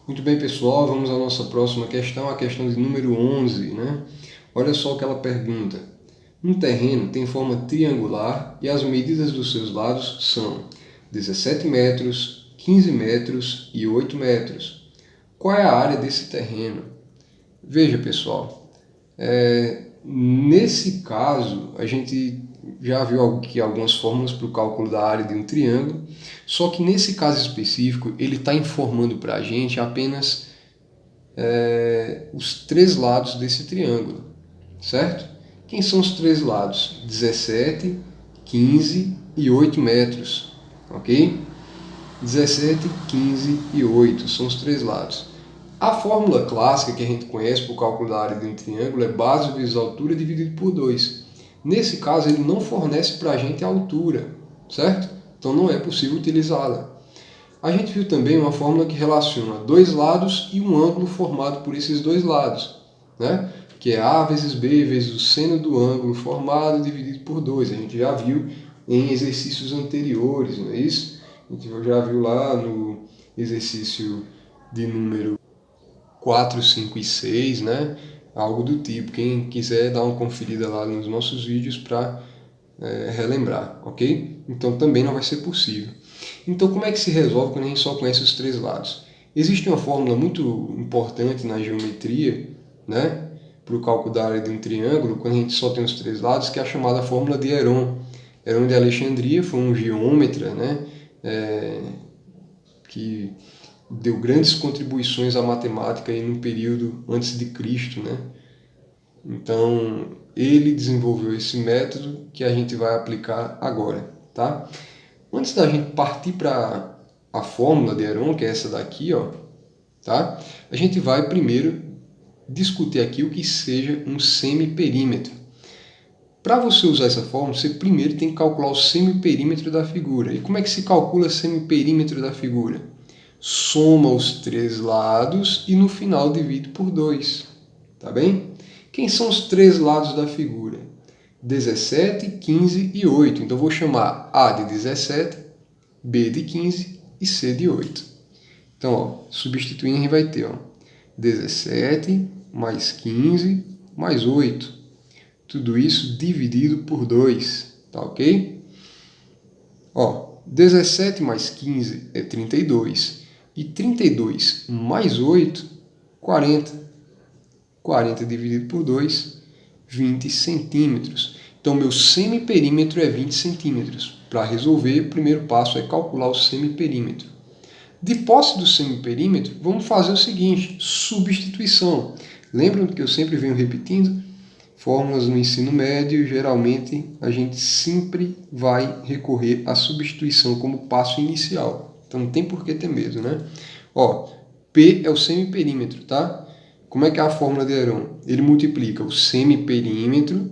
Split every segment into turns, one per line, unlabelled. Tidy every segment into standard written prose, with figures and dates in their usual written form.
Muito bem, pessoal, vamos à nossa próxima questão, a questão de número 11, né? Olha só o que ela pergunta. Um terreno tem forma triangular e as medidas dos seus lados são 17 metros, 15 metros e 8 metros. Qual é a área desse terreno? Veja, pessoal, nesse caso, a gente já viu aqui algumas fórmulas para o cálculo da área de um triângulo, só que nesse caso específico, ele está informando para a gente apenas os três lados desse triângulo, certo? Quem são os três lados? 17, 15 e 8 metros, ok? 17, 15 e 8 são os três lados. A fórmula clássica que a gente conhece para o cálculo da área de um triângulo é base vezes altura dividido por 2. Nesse caso, ele não fornece para a gente a altura, certo? Então não é possível utilizá-la. A gente viu também uma fórmula que relaciona dois lados e um ângulo formado por esses dois lados, né? Que é A vezes B vezes o seno do ângulo formado dividido por 2. A gente já viu em exercícios anteriores, não é isso? A gente já viu lá no exercício de número 4, 5 e 6, né? Algo do tipo. Quem quiser dar uma conferida lá nos nossos vídeos para relembrar, ok? Então também não vai ser possível. Então como é que se resolve quando a gente só conhece os três lados? Existe uma fórmula muito importante na geometria, né? Para o cálculo da área de um triângulo, quando a gente só tem os três lados, que é a chamada fórmula de Heron. Heron de Alexandria foi um geômetra, né? Que deu grandes contribuições à matemática aí no período antes de Cristo, né? Então, ele desenvolveu esse método que a gente vai aplicar agora, tá? Antes da gente partir para a fórmula de Heron, que é essa daqui, ó, tá? A gente vai primeiro discutir aqui o que seja um semiperímetro. Para você usar essa fórmula, você primeiro tem que calcular o semiperímetro da figura. E como é que se calcula o semiperímetro da figura? Soma os três lados e no final divide por 2. Tá bem? Quem são os três lados da figura? 17, 15 e 8. Então vou chamar A de 17, B de 15 e C de 8. Então, ó, substituindo, a gente vai ter 17 mais 15 mais 8. Tudo isso dividido por 2. Tá ok? Ó, 17 mais 15 é 32. E 32 mais 8, 40. 40 dividido por 2, 20 centímetros. Então, meu semiperímetro é 20 centímetros. Para resolver, o primeiro passo é calcular o semiperímetro. De posse do semiperímetro, vamos fazer o seguinte, substituição. Lembram que eu sempre venho repetindo? Fórmulas no ensino médio, geralmente a gente sempre vai recorrer à substituição como passo inicial. Então não tem por que ter medo, né? Ó, P é o semiperímetro, tá? Como é que é a fórmula de Heron? Ele multiplica o semiperímetro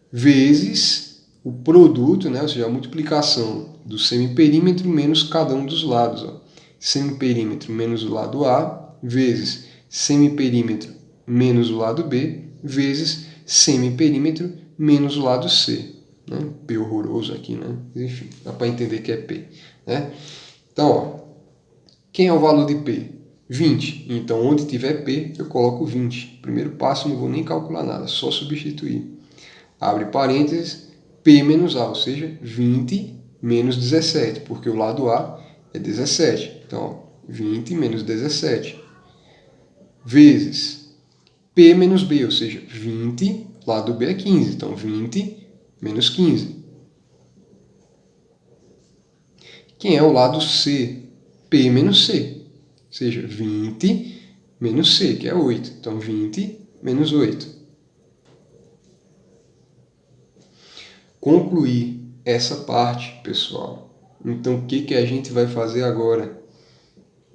vezes o produto, né? Ou seja, a multiplicação do semiperímetro menos cada um dos lados. Ó. Semiperímetro menos o lado A vezes semiperímetro menos o lado B vezes semiperímetro menos o lado C. Né? P horroroso aqui, né? Enfim, dá para entender que é P. Né? Então, ó, quem é o valor de P? 20. Então, onde tiver P, eu coloco 20. Primeiro passo, não vou nem calcular nada, só substituir. Abre parênteses, P menos A, ou seja, 20 menos 17, porque o lado A é 17. Então, ó, 20 menos 17. Vezes P menos B, ou seja, 20, lado B é 15. Então, 20 menos 15. Quem é o lado C? P menos C. Ou seja, 20 menos C, que é 8. Então, 20 menos 8. Concluir essa parte, pessoal. Então, o que a gente vai fazer agora?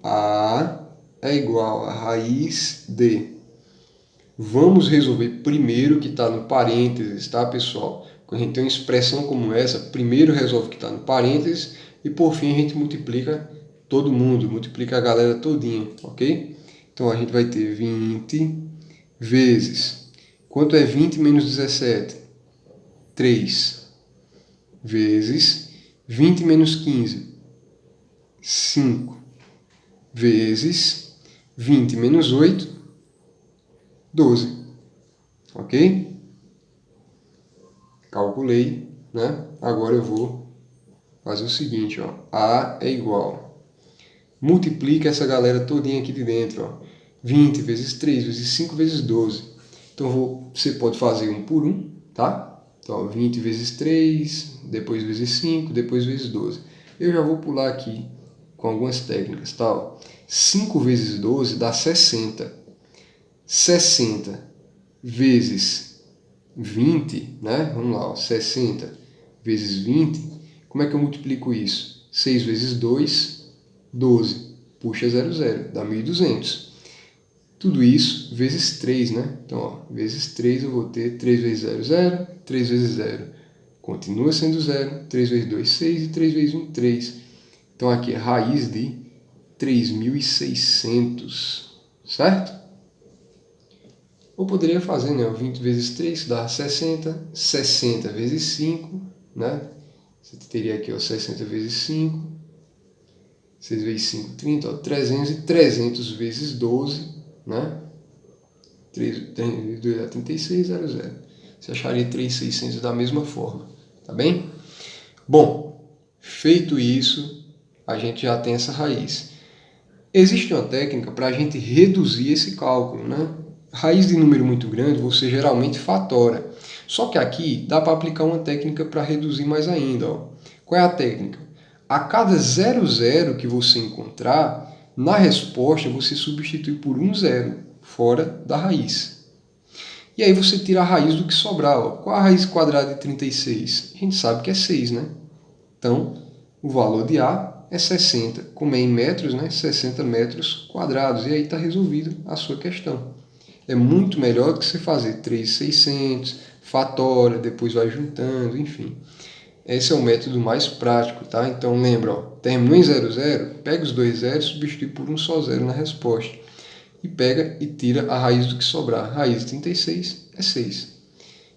A é igual a raiz de. Vamos resolver primeiro o que está no parênteses, tá, pessoal? Quando a gente tem uma expressão como essa, primeiro resolve o que está no parênteses e, por fim, a gente multiplica todo mundo, multiplica a galera todinha, ok? Então, a gente vai ter 20 vezes... Quanto é 20 menos 17? 3. Vezes 20 menos 15, 5. Vezes 20 menos 8, 12. Ok? Calculei, né? Agora eu vou fazer o seguinte, ó. A é igual. Multiplica essa galera todinha aqui de dentro, ó. 20 vezes 3 vezes 5 vezes 12. Então você pode fazer um por um, tá? Então, 20 vezes 3, depois vezes 5, depois vezes 12. Eu já vou pular aqui com algumas técnicas, tá? Ó. 5 vezes 12 dá 60. 60 vezes 20, né? Vamos lá, ó. 60 vezes 20. Como é que eu multiplico isso? 6 vezes 2, 12. Puxa 00, dá 1.200. Tudo isso vezes 3, né? Então, ó, vezes 3 eu vou ter 3 vezes 0, 0, 3 vezes 0. Continua sendo 0, 3 vezes 2, 6 e 3 vezes 1, 3. Então, aqui é raiz de 3.600, certo? Ou poderia fazer, né? 20 vezes 3 dá 60, 60 vezes 5, né? Você teria aqui, ó, 60 vezes 5, 6 vezes 5, 30, ó, 300 e 300 vezes 12, né? 3 vezes 2 dá 36, 0, 0. Você acharia 3.600 da mesma forma, tá bem? Bom, feito isso, a gente já tem essa raiz. Existe uma técnica para a gente reduzir esse cálculo, né? Raiz de número muito grande, você geralmente fatora. Só que aqui dá para aplicar uma técnica para reduzir mais ainda. Ó. Qual é a técnica? A cada 00 que você encontrar, na resposta você substitui por um zero, fora da raiz. E aí você tira a raiz do que sobrar. Ó. Qual a raiz quadrada de 36? A gente sabe que é 6, né? Então, o valor de A é 60. Como é em metros, né? 60 metros quadrados. E aí está resolvido a sua questão. É muito melhor do que você fazer 3.600, fatora, depois vai juntando, enfim. Esse é o método mais prático, tá? Então lembra, ó, terminou em 00, pega os dois zeros e substitui por um só zero na resposta. E pega e tira a raiz do que sobrar. A raiz de 36 é 6.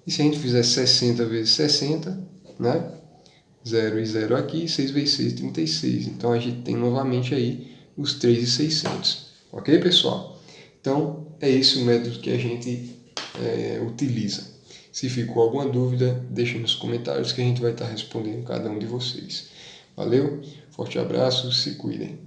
E se a gente fizer 60 vezes 60, né? 0 e 0 aqui, 6 vezes 6, 36. Então a gente tem novamente aí os 3.600. Ok, pessoal? Então é esse o método que a gente utiliza. Se ficou alguma dúvida, deixe nos comentários que a gente vai estar respondendo cada um de vocês. Valeu, forte abraço, se cuidem.